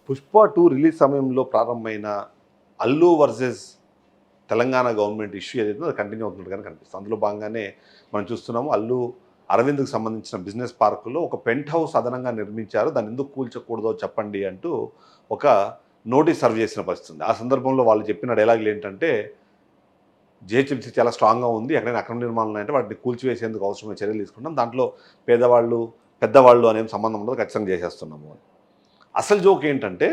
Pushpa 2 release సమయంలో ప్రారంభమైన Allu versus Telangana government issue ఏదైతే అది కంటిన్యూ అవుతున్నట్టుగానే కనిపిస్తుంది. అందులో భాగంగానే మనం చూస్తున్నాము అల్లు అరవింద్కి సంబంధించిన బిజినెస్ పార్కులో ఒక పెంట్ హౌస్ అదనంగా నిర్మించారు, దాన్ని ఎందుకు కూల్చకూడదో చెప్పండి అంటూ ఒక నోటీస్ సర్వ్ చేసిన పరిస్థితి ఉంది. ఆ సందర్భంలో వాళ్ళు చెప్పిన డైలాగులు ఏంటంటే, జిహెచ్ఎంసీ చాలా స్ట్రాంగ్గా ఉంది, ఎక్కడైనా అక్రమ నిర్మాణాలు ఉన్నాయంటే వాటిని కూల్చివేసేందుకు అవసరమైన చర్యలు తీసుకుంటాం, దాంట్లో పేదవాళ్ళు పెద్దవాళ్ళు అనేం సంబంధం ఉండదు, ఖచ్చితంగా చేసేస్తున్నాము అని. అసలు జోక్ ఏంటంటే,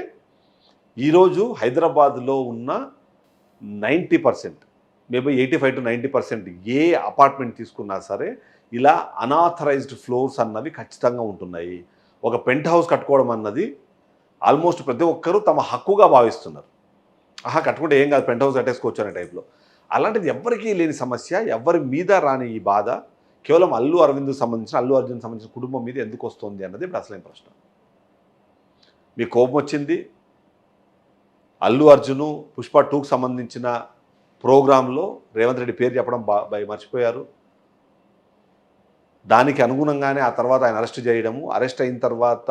ఈరోజు హైదరాబాద్లో ఉన్న 90%, మేబీ 85 to 90% ఏ అపార్ట్మెంట్ తీసుకున్నా సరే ఇలా అనాథరైజ్డ్ ఫ్లోర్స్ అన్నవి ఖచ్చితంగా ఉంటున్నాయి. ఒక పెంట్ హౌస్ కట్టుకోవడం అన్నది ఆల్మోస్ట్ ప్రతి ఒక్కరూ తమ హక్కుగా భావిస్తున్నారు. కట్టుకుంటే ఏం కాదు, పెంట్ హౌస్ కట్టేసుకోవచ్చు అనే టైప్లో. అలాంటిది ఎవ్వరికీ లేని సమస్య, ఎవరి మీద రాని ఈ బాధ కేవలం అల్లు అరవింద్కు సంబంధించిన, అల్లు అర్జున్ సంబంధించిన కుటుంబం మీద ఎందుకు వస్తుంది అన్నది ఇప్పుడు అసలైన ప్రశ్న. మీకు కోపం వచ్చింది, అల్లు అర్జును పుష్ప 2కు సంబంధించిన ప్రోగ్రాంలో రేవంత్ రెడ్డి పేరు చెప్పడం మర్చిపోయారు. దానికి అనుగుణంగానే ఆ తర్వాత ఆయన అరెస్ట్ చేయడము, అరెస్ట్ అయిన తర్వాత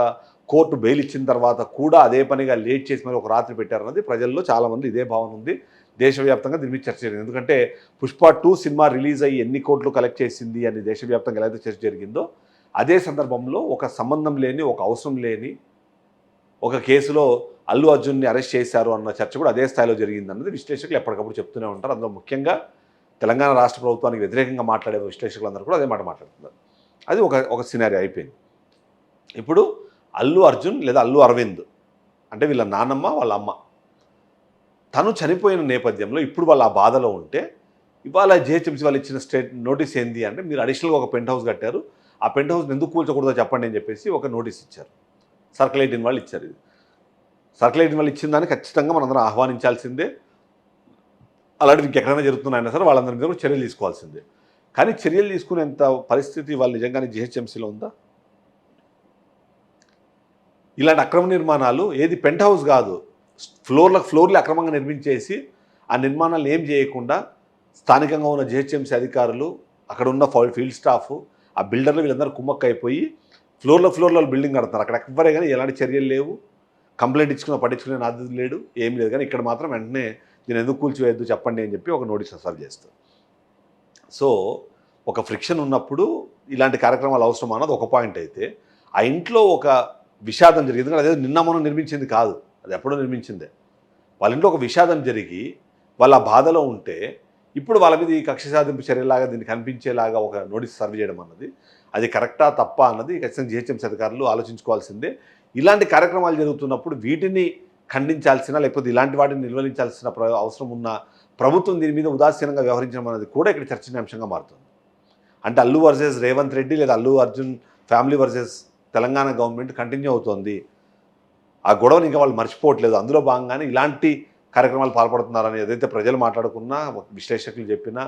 కోర్టు బెయిల్ ఇచ్చిన తర్వాత కూడా అదే పనిగా లేట్ చేసి మరి ఒక రాత్రి పెట్టారన్నది ప్రజల్లో చాలామంది ఇదే భావన ఉంది. దేశవ్యాప్తంగా దీని మీద చర్చ జరిగింది. ఎందుకంటే పుష్ప 2 సినిమా రిలీజ్ అయ్యి ఎన్ని కోట్లు కలెక్ట్ చేసింది అని దేశవ్యాప్తంగా ఎలా అయితే చర్చ జరిగిందో, అదే సందర్భంలో ఒక సంబంధం లేని, ఒక అవసరం లేని ఒక కేసులో అల్లు అర్జున్ని అరెస్ట్ చేశారు అన్న చర్చ కూడా అదే స్థాయిలో జరిగిందన్నది విశ్లేషకులు ఎప్పటికప్పుడు చెప్తూనే ఉంటారు. అందులో ముఖ్యంగా తెలంగాణ రాష్ట్ర ప్రభుత్వానికి వ్యతిరేకంగా మాట్లాడే విశ్లేషకులందరూ కూడా అదే మాట మాట్లాడుతున్నారు. అది ఒక సినారీ అయిపోయింది. ఇప్పుడు అల్లు అర్జున్ లేదా అల్లు అరవింద్ అంటే వీళ్ళ నాన్నమ్మ, వాళ్ళ అమ్మ, తను చనిపోయిన నేపథ్యంలో ఇప్పుడు వాళ్ళు ఆ బాధలో ఉంటే, ఇవాళ జిహెచ్ఎంసీ వాళ్ళు ఇచ్చిన నోటీస్ ఏంది అంటే, మీరు అడిషనల్గా ఒక పెంట్ హౌస్ కట్టారు, ఆ పెంట్ హౌస్ని ఎందుకు కూల్చకూడదో చెప్పండి అని చెప్పేసి ఒక నోటీస్ ఇచ్చారు. సర్కిల్ 18 వాళ్ళు ఇచ్చారు. ఇది సర్కిల్ 18 వాళ్ళు ఇచ్చిన దాన్ని ఖచ్చితంగా మనందరం ఆహ్వానించాల్సిందే. అలాంటివి ఇంకెక్కడైనా జరుగుతున్నాయన్నా సరే వాళ్ళందరి మీద కూడా చర్యలు తీసుకోవాల్సిందే. కానీ చర్యలు తీసుకునేంత పరిస్థితి వాళ్ళు నిజంగానే జిహెచ్ఎంసీలో ఉందా? ఇలాంటి అక్రమ నిర్మాణాలు ఏది పెంట్ హౌస్ కాదు, ఫ్లోర్లు అక్రమంగా నిర్మించేసి ఆ నిర్మాణాలు ఏం చేయకుండా స్థానికంగా ఉన్న జిహెచ్ఎంసీ అధికారులు, అక్కడ ఉన్న ఫీల్డ్ స్టాఫ్, ఆ బిల్డర్లు వీళ్ళందరూ కుమ్మక్కైపోయి ఫ్లోర్లో బిల్డింగ్ కడుతున్నారు. అక్కడ ఎవ్వరే కానీ ఎలాంటి చర్యలు లేవు, కంప్లైంట్ పట్టించుకునే నాది లేడు, ఏం లేదు. కానీ ఇక్కడ మాత్రం వెంటనే దీన్ని ఎందుకు కూల్చివేయద్దు చెప్పండి అని చెప్పి ఒక నోటీస్ సర్వ్ చేస్తారు. సో ఒక ఫ్రిక్షన్ ఉన్నప్పుడు ఇలాంటి కార్యక్రమాలు అవసరం అన్నది ఒక పాయింట్ అయితే, ఆ ఇంట్లో ఒక విషాదం జరిగింది. ఎందుకంటే అదే నిన్న మనం నిర్మించింది కాదు, అది ఎప్పుడో నిర్మించిందే. వాళ్ళ ఇంట్లో ఒక విషాదం జరిగి వాళ్ళ బాధలో ఉంటే ఇప్పుడు వాళ్ళ మీద ఈ కక్ష సాధింపు చర్యలాగా దీన్ని కనిపించేలాగా ఒక నోటీస్ సర్వ్ చేయడం అన్నది అది కరెక్టా తప్పా అన్నది ఖచ్చితంగా జిహెచ్ఎంసీ అధికారులు ఆలోచించుకోవాల్సిందే. ఇలాంటి కార్యక్రమాలు జరుగుతున్నప్పుడు వీటిని ఖండించాల్సిన, లేకపోతే ఇలాంటి వాటిని నిర్వహించాల్సిన అవసరం ఉన్న ప్రభుత్వం దీని మీద ఉదాసీనంగా వ్యవహరించడం అనేది కూడా ఇక్కడ చర్చనీయాంశంగా మారుతుంది. అంటే అల్లు వర్సెస్ రేవంత్ రెడ్డి లేదా Allu Arjun family versus Telangana government continue అవుతోంది. ఆ గొడవని ఇంకా వాళ్ళు మర్చిపోవట్లేదు. అందులో భాగంగానే ఇలాంటి కార్యక్రమాలు పాల్పడుతున్నారని ఏదైతే ప్రజలు మాట్లాడుకున్నా, విశ్లేషకులు చెప్పినా,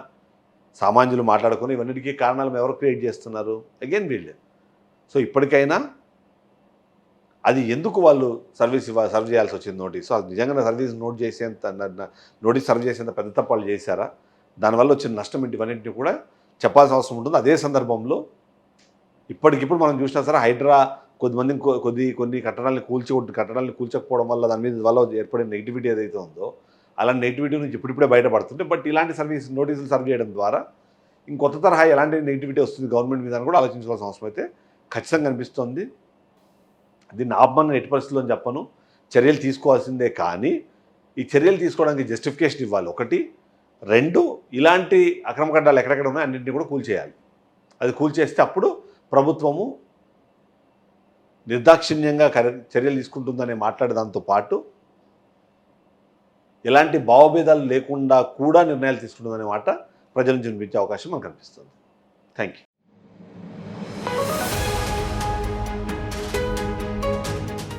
సామాన్యులు మాట్లాడుకుని ఇవన్నిటికీ కారణాలు ఎవరు క్రియేట్ చేస్తున్నారు? అగైన్ వీళ్ళే. సో ఇప్పటికైనా అది ఎందుకు వాళ్ళు సర్వ్ చేయాల్సి వచ్చింది నోటీసు, అది నిజంగా నోటీస్ సర్వ్ చేసేంత పెద్ద తప్పు వాళ్ళు చేశారా, దానివల్ల వచ్చిన నష్టం ఏంటి, ఇవన్నింటినీ కూడా చెప్పాల్సిన అవసరం ఉంటుంది. అదే సందర్భంలో ఇప్పటికిప్పుడు మనం చూసినా సరే హైడ్రా కొన్ని కట్టడాలను కూల్చకపోవడం వల్ల దాని వల్ల ఏర్పడిన నెగిటివిటీ ఏదైతే ఉందో, అలాంటి నెగిటివిటీ నుంచి ఇప్పుడిప్పుడే బయటపడుతుంటే, బట్ ఇలాంటి నోటీసులు సర్వ్ చేయడం ద్వారా ఇంకొత్త తరహా ఎలాంటి నెగిటివిటీ వస్తుంది గవర్నమెంట్ మీద కూడా ఆలోచించాల్సిన అవసరం అయితే ఖచ్చితంగా కనిపిస్తుంది. దీన్ని ఆపమని ఎట్టి పరిస్థితుల్లో అని చెప్పను, చర్యలు తీసుకోవాల్సిందే. కానీ ఈ చర్యలు తీసుకోవడానికి జస్టిఫికేషన్ ఇవ్వాలి, ఒకటి. రెండు, ఇలాంటి అక్రమ కట్టడాలు ఎక్కడెక్కడ ఉన్నాయో అన్నింటినీ కూడా కూల్చేయాలి. అది కూల్చేస్తే అప్పుడు ప్రభుత్వము నిర్దాక్షిణ్యంగా చర్యలు తీసుకుంటుందనే మాట్లాడేదాంతో పాటు ఎలాంటి భావభేదాలు లేకుండా కూడా నిర్ణయాలు తీసుకుంటుందనే మాట ప్రజల నుంచి వినిపించే అవకాశం మనకు కనిపిస్తుంది. Thank you.